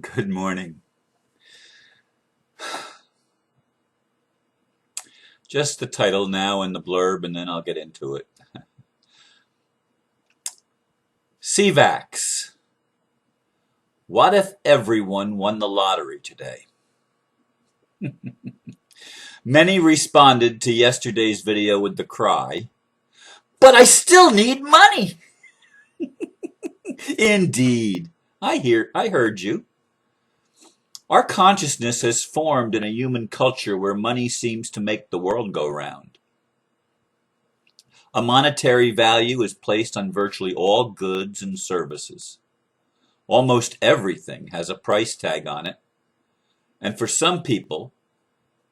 Good morning. Just the title now and the blurb, and then I'll get into it. CVACs. What if everyone won the lottery today? Many responded to yesterday's video with the cry, "But I still need money!" Indeed. I heard you. Our consciousness has formed in a human culture where money seems to make the world go round. A monetary value is placed on virtually all goods and services. Almost everything has a price tag on it. And for some people,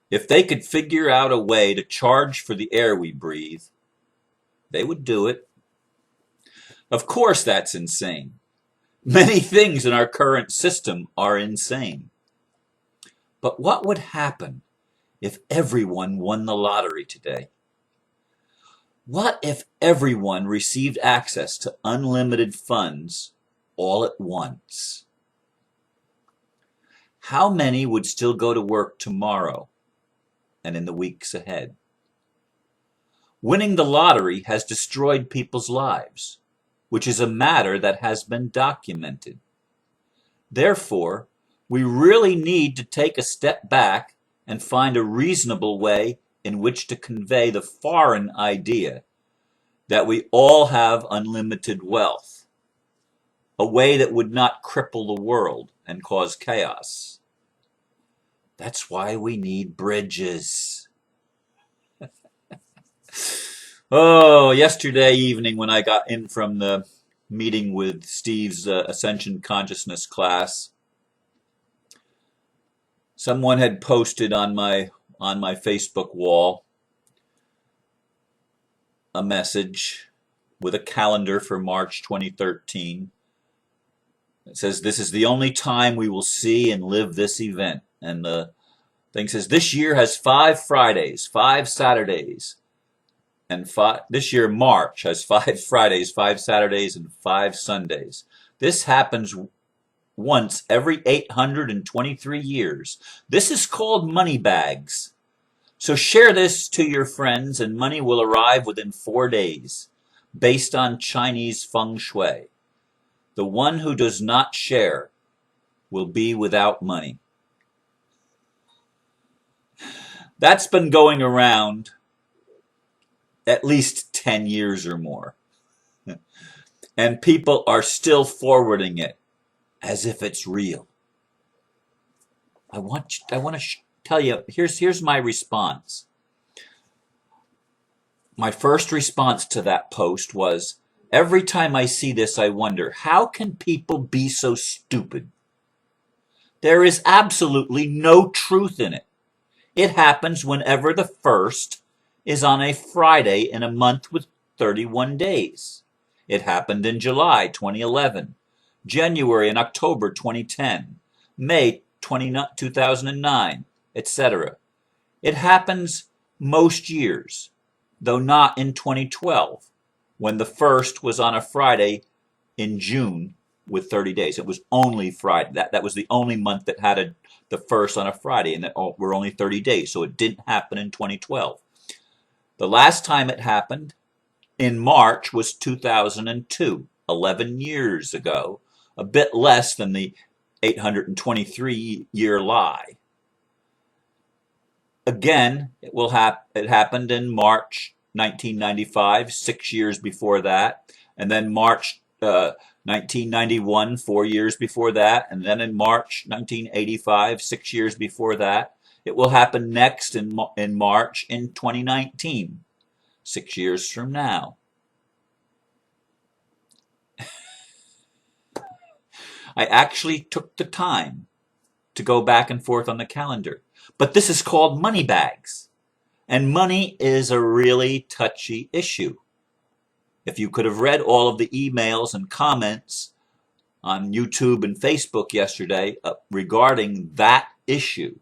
if they could figure out a way to charge for the air we breathe, they would do it. Of course, that's insane. Many things in our current system are insane. But what would happen if everyone won the lottery today? What if everyone received access to unlimited funds all at once? How many would still go to work tomorrow and in the weeks ahead? Winning the lottery has destroyed people's lives, which is a matter that has been documented. Therefore, we really need to take a step back and find a reasonable way in which to convey the foreign idea that we all have unlimited wealth, a way that would not cripple the world and cause chaos. That's why we need bridges. Oh, yesterday evening when I got in from the meeting with Steve's Ascension Consciousness class, someone had posted on my Facebook wall a message with a calendar for March 2013. It says, "This is the only time we will see and live this event." And the thing says, "This year has 5 Fridays, 5 Saturdays, and this year March has 5 Fridays, 5 Saturdays, and 5 Sundays. This happens once every 823 years. This is called money bags. So share this to your friends and money will arrive within 4 days, based on Chinese feng shui. The one who does not share will be without money." That's been going around at least 10 years or more. And people are still forwarding it as if it's real. I want to tell you, here's my response. My first response to that post was, every time I see this, I wonder, how can people be so stupid? There is absolutely no truth in it. It happens whenever the first is on a Friday in a month with 31 days. It happened in July 2011, January and October 2010, May 2009, etc. It happens most years, though not in 2012, when the first was on a Friday in June with 30 days. It was only Friday. That was the only month that had the first on a Friday, and that were only 30 days, so it didn't happen in 2012. The last time it happened in March was 2002, 11 years ago, a bit less than the 823-year lie. Again, it happened in March 1995, 6 years before that, and then March 1991, 4 years before that, and then in March 1985, 6 years before that. It will happen next in March in 2019, 6 years from now. I actually took the time to go back and forth on the calendar. But this is called money bags. And money is a really touchy issue. If you could have read all of the emails and comments on YouTube and Facebook yesterday regarding that issue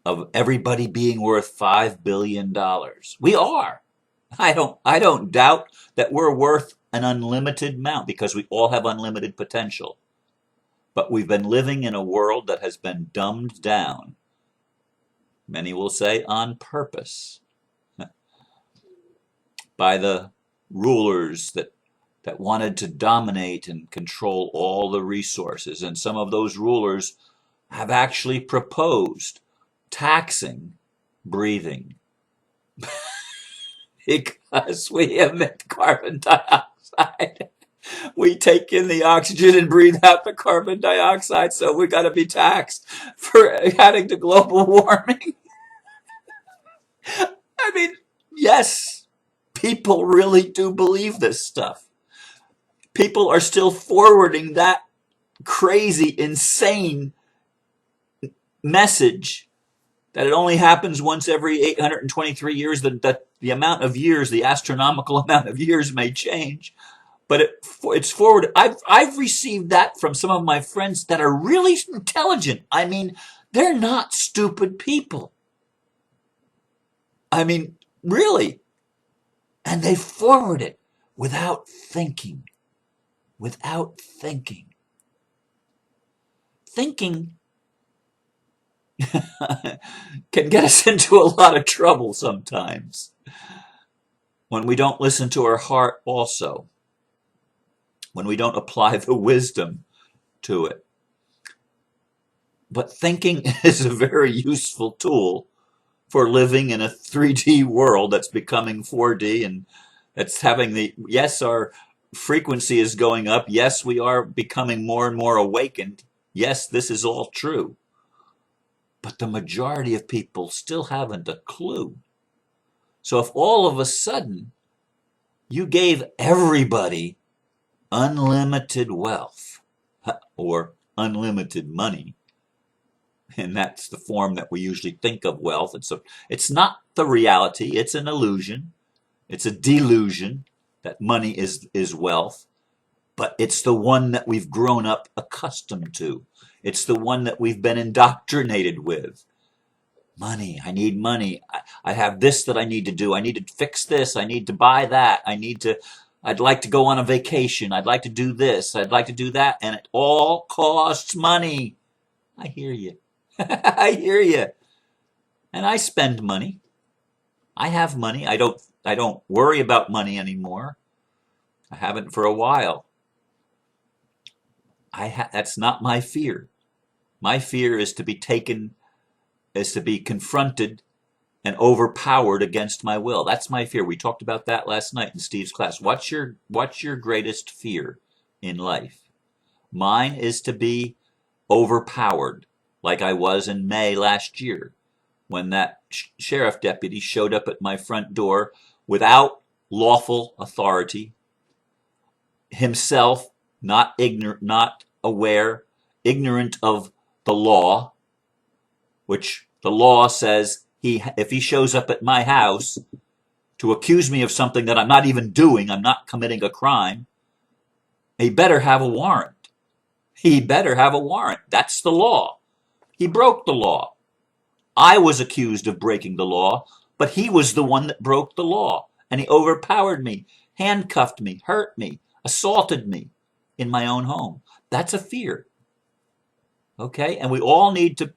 of everybody being worth $5 billion. We are. I don't doubt that we're worth an unlimited amount because we all have unlimited potential. But we've been living in a world that has been dumbed down. Many will say on purpose by the rulers that wanted to dominate and control all the resources. And some of those rulers have actually proposed taxing breathing because we emit carbon dioxide. We take in the oxygen and breathe out the carbon dioxide, so we got to be taxed for adding to global warming. I mean, yes, people really do believe this stuff. People are still forwarding that crazy, insane message that it only happens once every 823 years, that the amount of years, the astronomical amount of years may change. But it's forward. I've received that from some of my friends that are really intelligent. I mean, they're not stupid people. I mean, really. And they forward it without thinking. Without thinking. Thinking can get us into a lot of trouble sometimes when we don't listen to our heart also, when we don't apply the wisdom to it. But thinking is a very useful tool for living in a 3D world that's becoming 4D, and that's having yes, our frequency is going up. Yes, we are becoming more and more awakened. Yes, this is all true. But the majority of people still haven't a clue. So if all of a sudden you gave everybody unlimited wealth or unlimited money, and that's the form that we usually think of wealth. It's not the reality. It's an illusion. It's a delusion that money is wealth, but it's the one that we've grown up accustomed to. It's the one that we've been indoctrinated with. Money. I need money. I have this that I need to do. I need to fix this. I need to buy that. I'd like to go on a vacation. I'd like to do this. I'd like to do that. And it all costs money. I hear you. I hear you. And I spend money. I have money. I don't worry about money anymore. I haven't for a while. That's not my fear. My fear is to be confronted and overpowered against my will. That's my fear. We talked about that last night in Steve's class. What's your greatest fear in life? Mine is to be overpowered, like I was in May last year, when that sheriff deputy showed up at my front door without lawful authority, himself not ignorant, not aware, ignorant of the law, which the law says if he shows up at my house to accuse me of something that I'm not even doing, I'm not committing a crime, he better have a warrant. He better have a warrant. That's the law. He broke the law. I was accused of breaking the law, but he was the one that broke the law. And he overpowered me, handcuffed me, hurt me, assaulted me in my own home. That's a fear. Okay? And we all need to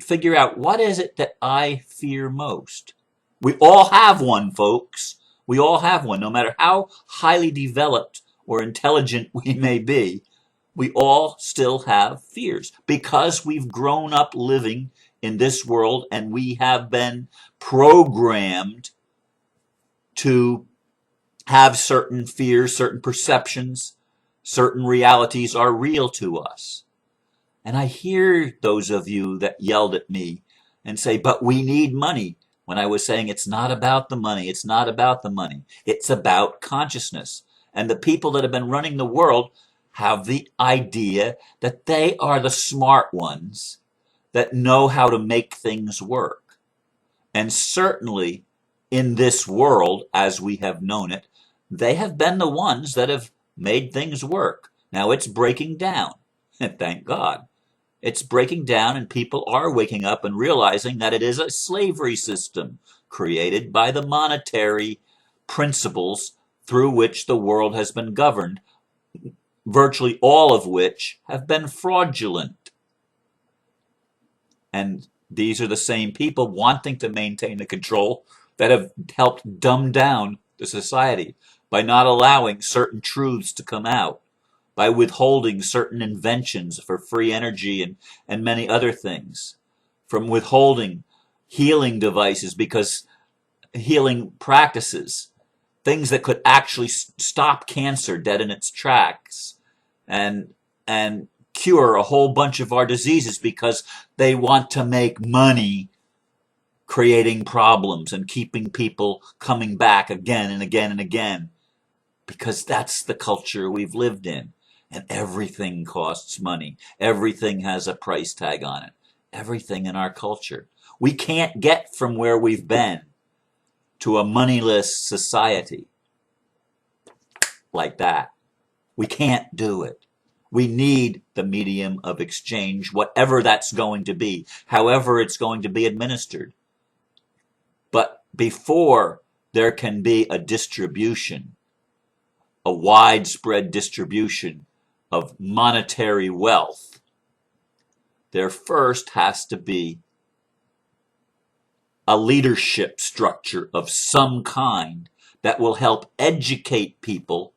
figure out, what is it that I fear most? We all have one, folks. We all have one. No matter how highly developed or intelligent we may be, we all still have fears because we've grown up living in this world and we have been programmed to have certain fears, certain perceptions, certain realities are real to us. And I hear those of you that yelled at me and say, but we need money. When I was saying it's not about the money, it's not about the money. It's about consciousness. And the people that have been running the world have the idea that they are the smart ones that know how to make things work. And certainly in this world, as we have known it, they have been the ones that have made things work. Now it's breaking down, and thank God. It's breaking down, and people are waking up and realizing that it is a slavery system created by the monetary principles through which the world has been governed. virtually all of which have been fraudulent. And these are the same people wanting to maintain the control that have helped dumb down the society by not allowing certain truths to come out, by withholding certain inventions for free energy and many other things, from withholding healing devices because healing practices, things that could actually stop cancer dead in its tracks and and cure a whole bunch of our diseases because they want to make money creating problems and keeping people coming back again and again and again, because that's the culture we've lived in. And everything costs money. Everything has a price tag on it. Everything in our culture. We can't get from where we've been to a moneyless society like that. We can't do it. We need the medium of exchange, whatever that's going to be, however it's going to be administered. But before there can be a distribution, a widespread distribution of monetary wealth, there first has to be a leadership structure of some kind that will help educate people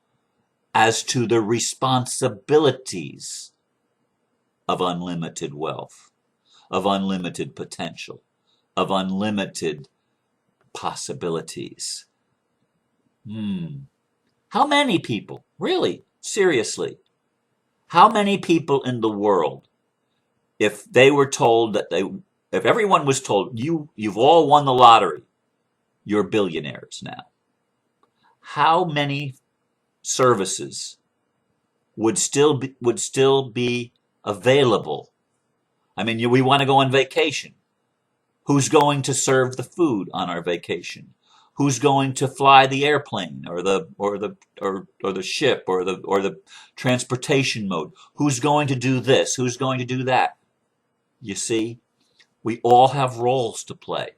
as to the responsibilities of unlimited wealth, of unlimited potential, of unlimited possibilities. How many people, really, seriously, how many people in the world, if they were told that if everyone was told, you've all won the lottery, you're billionaires now, how many services would still be available? I mean, we want to go on vacation. Who's going to serve the food on our vacation? Who's going to fly the airplane or the ship or the transportation mode? Who's going to do this? Who's going to do that? You see, we all have roles to play.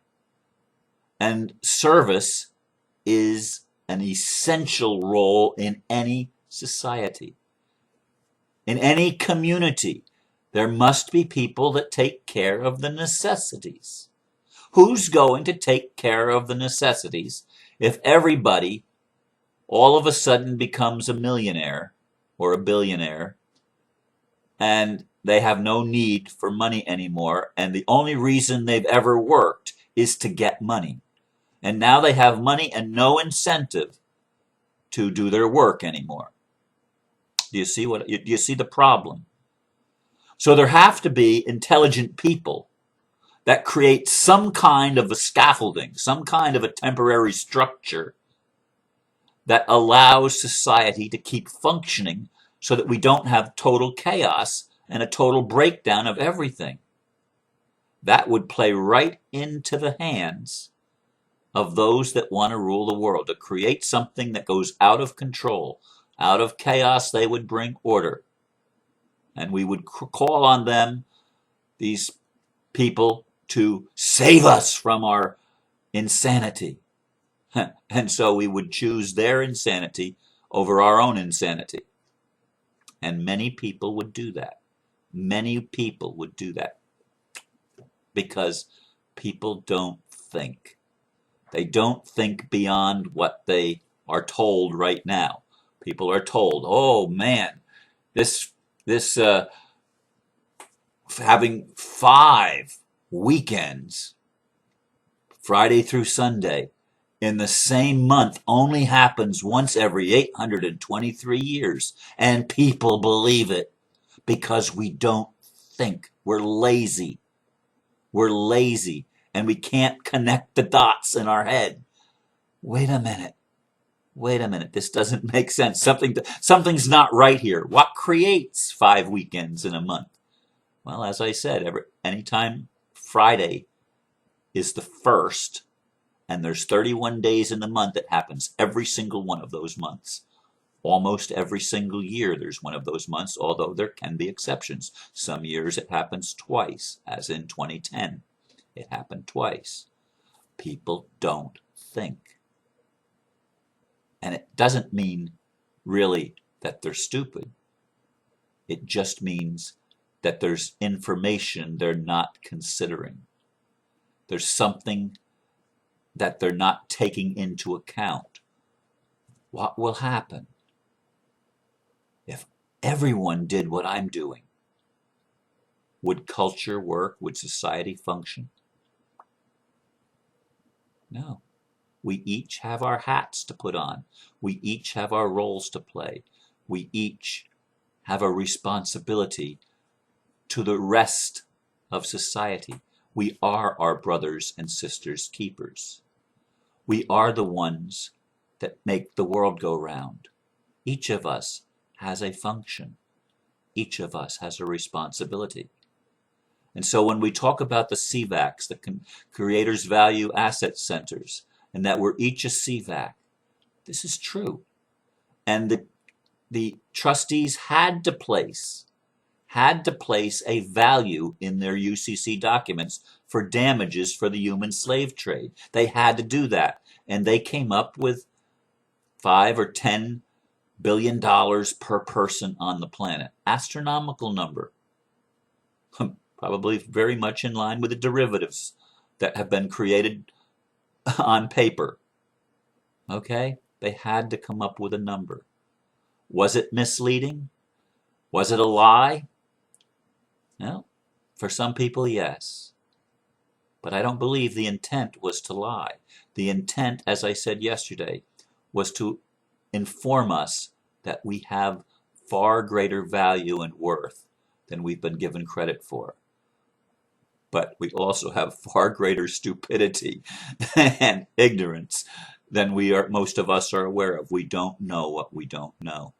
And service is an essential role in any society. In any community, there must be people that take care of the necessities. Who's going to take care of the necessities if everybody all of a sudden becomes a millionaire or a billionaire and they have no need for money anymore, and the only reason they've ever worked is to get money? And now they have money and no incentive to do their work anymore. Do you see the problem? So there have to be intelligent people that create some kind of a scaffolding, some kind of a temporary structure that allows society to keep functioning so that we don't have total chaos and a total breakdown of everything. That would play right into the hands of those that want to rule the world, to create something that goes out of control. Out of chaos, they would bring order. And we would call on them, these people, to save us from our insanity. And so we would choose their insanity over our own insanity. And many people would do that. Many people would do that. Because people don't think. They don't think beyond what they are told right now. People are told, oh man, this having 5 weekends, Friday through Sunday, in the same month only happens once every 823 years. And people believe it because we don't think. We're lazy. We're lazy. And we can't connect the dots in our head. Wait a minute. This doesn't make sense. Something's not right here. What creates 5 weekends in a month? Well, as I said, anytime Friday is the first, and there's 31 days in the month, it happens every single one of those months. Almost every single year there's one of those months, although there can be exceptions. Some years it happens twice, as in 2010. It happened twice. People don't think. And it doesn't mean really that they're stupid. It just means that there's information they're not considering. There's something that they're not taking into account. What will happen if everyone did what I'm doing? Would culture work? Would society function? No. We each have our hats to put on. We each have our roles to play. We each have a responsibility to the rest of society. We are our brothers and sisters' keepers. We are the ones that make the world go round. Each of us has a function. Each of us has a responsibility. And so when we talk about the CVACs, the Creators Value Asset Centers, and that we're each a CVAC, this is true. And the trustees had to place a value in their UCC documents for damages for the human slave trade. They had to do that. And they came up with $5 or $10 billion per person on the planet. Astronomical number. Probably very much in line with the derivatives that have been created on paper. Okay? They had to come up with a number. Was it misleading? Was it a lie? No. For some people, yes. But I don't believe the intent was to lie. The intent, as I said yesterday, was to inform us that we have far greater value and worth than we've been given credit for. But we also have far greater stupidity and ignorance than most of us are aware of. We don't know what we don't know.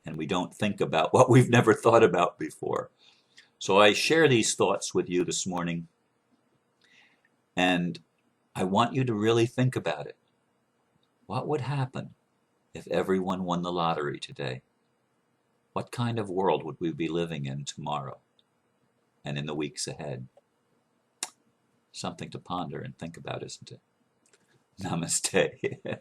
And we don't think about what we've never thought about before. So I share these thoughts with you this morning. And I want you to really think about it. What would happen if everyone won the lottery today? What kind of world would we be living in tomorrow and in the weeks ahead? Something to ponder and think about, isn't it? Namaste.